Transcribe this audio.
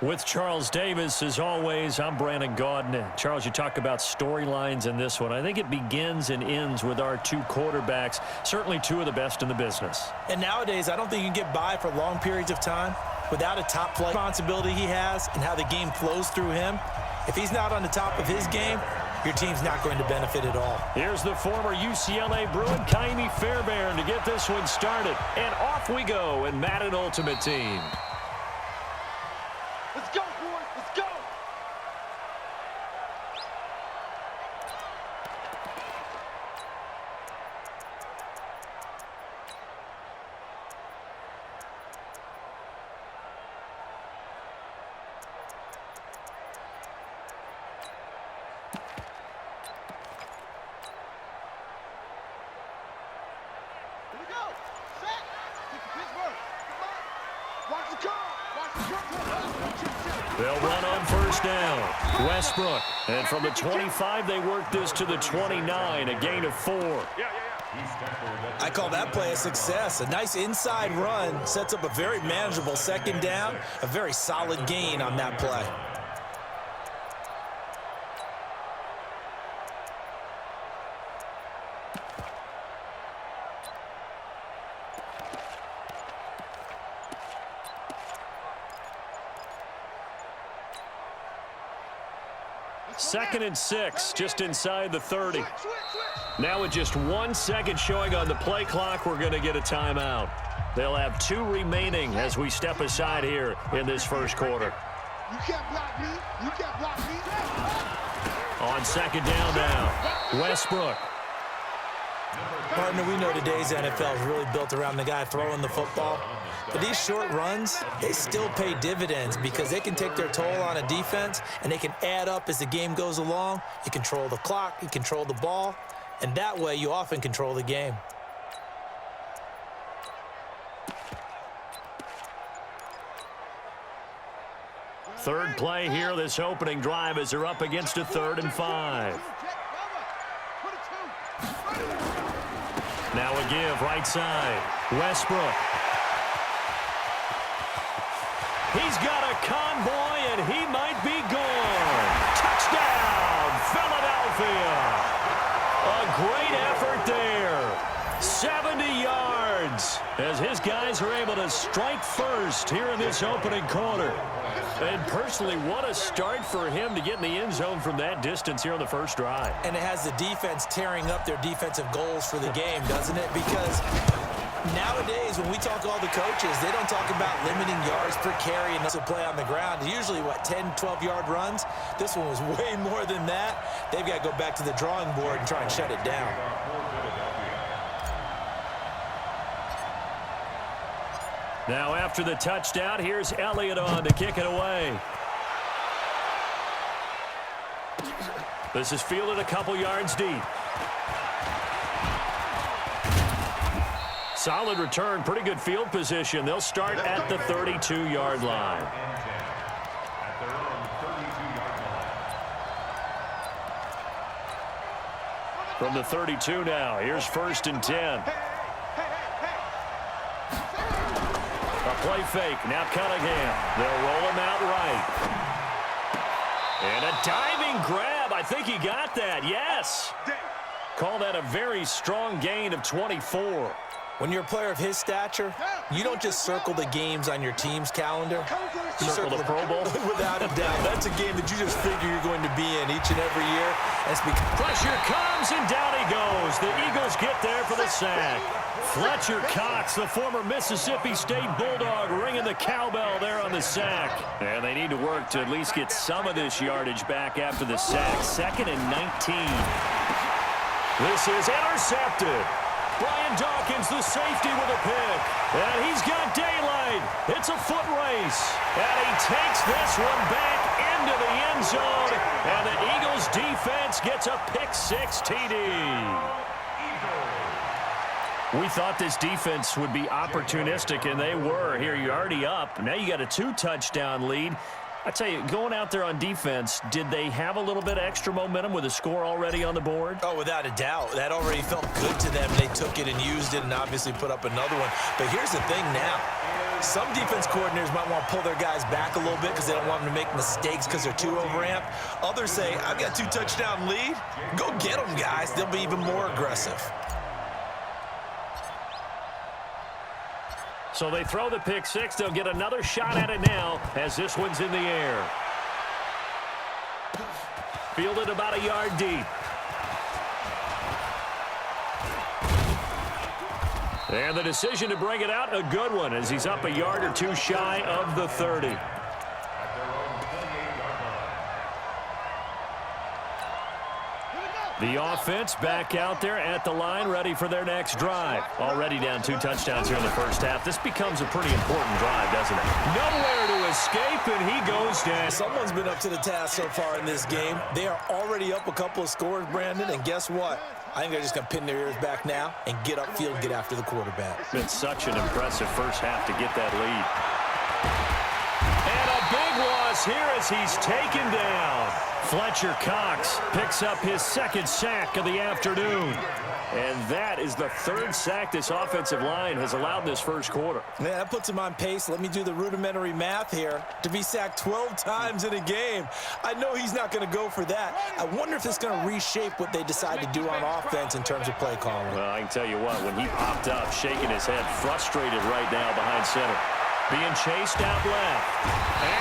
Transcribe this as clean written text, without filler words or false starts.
With Charles Davis, as always, I'm Brandon Gaudin. Charles, you talk about storylines in this one. I think it begins and ends with our two quarterbacks, certainly two of the best in the business. And nowadays, I don't think you can get by for long periods of time without a top play responsibility he has and how the game flows through him. If he's not on the top of his game, your team's not going to benefit at all. Here's the former UCLA Bruin, Kaimi Fairbairn, to get this one started. And off we go in Madden Ultimate Team. Let's go, boys. Let's go. Here we go. Set. Take the Pittsburgh. Come on. Watch the curl. Watch the curl. They'll run on first down. Westbrook. And from the 25, they work this to the 29, a gain of 4. I call that play a success. A nice inside run sets up a very manageable second down, a very solid gain on that play. Second and 6, just inside the 30. Now with just 1 second showing on the play clock, we're going to get a timeout. They'll have 2 remaining as we step aside here in this first quarter. You can't block me. You can't block me. On second down now, Westbrook. Partner, we know today's NFL is really built around the guy throwing the football. But these short runs, they still pay dividends because they can take their toll on a defense and they can add up as the game goes along. You control the clock, you control the ball, and that way you often control the game. Third play here, this opening drive as they're up against a 3rd and 5. Now a give, right side. Westbrook. He's got a convoy, and he might be gone. Touchdown, Philadelphia. A great effort there. 70 yards as his guys are able to strike first here in this opening quarter. And personally, what a start for him to get in the end zone from that distance here on the first drive. And it has the defense tearing up their defensive goals for the game, doesn't it? Because nowadays, when we talk to all the coaches, they don't talk about limiting yards per carry and also play on the ground. Usually, 10, 12-yard runs? This one was way more than that. They've got to go back to the drawing board and try and shut it down. Now after the touchdown, here's Elliott on to kick it away. This is fielded a couple yards deep. Solid return, pretty good field position. They'll start at the 32-yard line. From the 32 now, here's 1st and 10. Play fake. Now Cunningham. They'll roll him out right. And a diving grab. I think he got that. Yes. Call that a very strong gain of 24. When you're a player of his stature, you don't just circle the games on your team's calendar. You circle the Pro Bowl? Without a doubt. That's a game that you just figure you're going to be in each and every year. Pressure comes, and down he goes. The Eagles get there for the sack. Fletcher Cox, the former Mississippi State Bulldog, ringing the cowbell there on the sack. And they need to work to at least get some of this yardage back after the sack. 2nd and 19. This is intercepted. Brian Dawkins, the safety, with a pick. And he's got daylight. It's a foot race. And he takes this one back into the end zone. And the Eagles defense gets a pick-6 TD. We thought this defense would be opportunistic, and they were. Here, you're already up. Now you got a 2-touchdown lead. I tell you, going out there on defense, did they have a little bit of extra momentum with a score already on the board? Oh, without a doubt. That already felt good to them. They took it and used it and obviously put up another one. But here's the thing now. Some defense coordinators might want to pull their guys back a little bit because they don't want them to make mistakes because they're too overamped. Others say, I've got 2-touchdown lead. Go get them, guys. They'll be even more aggressive. So they throw the pick six. They'll get another shot at it now as this one's in the air. Fielded about a yard deep. And the decision to bring it out, a good one, as he's up a yard or two shy of the 30. The offense back out there at the line, ready for their next drive. Already down 2 touchdowns here in the first half. This becomes a pretty important drive, doesn't it? Nowhere to escape, and he goes down. Someone's been up to the task so far in this game. They are already up a couple of scores, Brandon, and guess what? I think they're just going to pin their ears back now and get upfield and get after the quarterback. It's been such an impressive first half to get that lead. And a big loss here as he's taken down. Fletcher Cox picks up his second sack of the afternoon. And that is the 3rd sack this offensive line has allowed this first quarter. Man, that puts him on pace. Let me do the rudimentary math here. To be sacked 12 times in a game, I know he's not going to go for that. I wonder if it's going to reshape what they decide to do on offense in terms of play calling. Well, I can tell you what, when he popped up, shaking his head, frustrated right now behind center. Being chased out left.